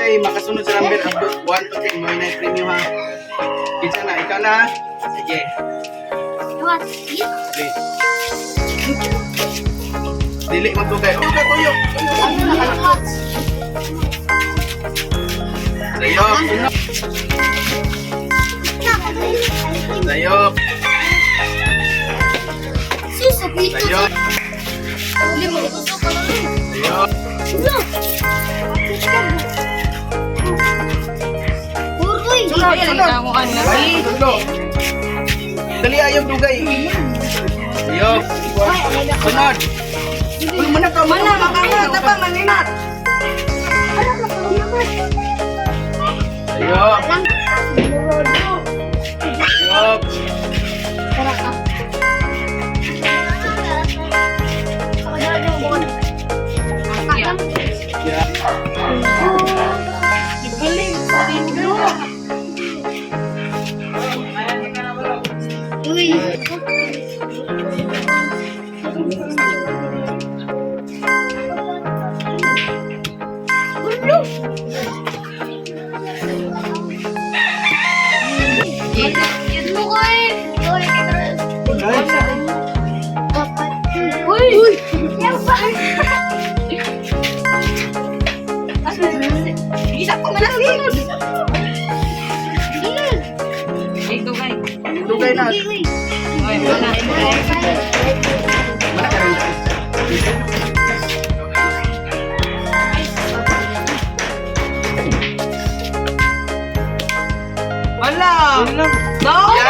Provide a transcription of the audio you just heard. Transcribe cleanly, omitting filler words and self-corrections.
dugay makasunod sa number abot 1 to 10 mo na premium ha. Kita na ikaw na. Sige. Please. Dili magdugay. Okay, tuyo. Layop. Layop. Layop. Layop. Dali ayaw dugay. Layop. Sunod. Mana ka mana makaka tapang maninat. Layop. Layop. Bisa ko malasunod. Dugay na. Oy, mana? Mana ka rin? Wala. No.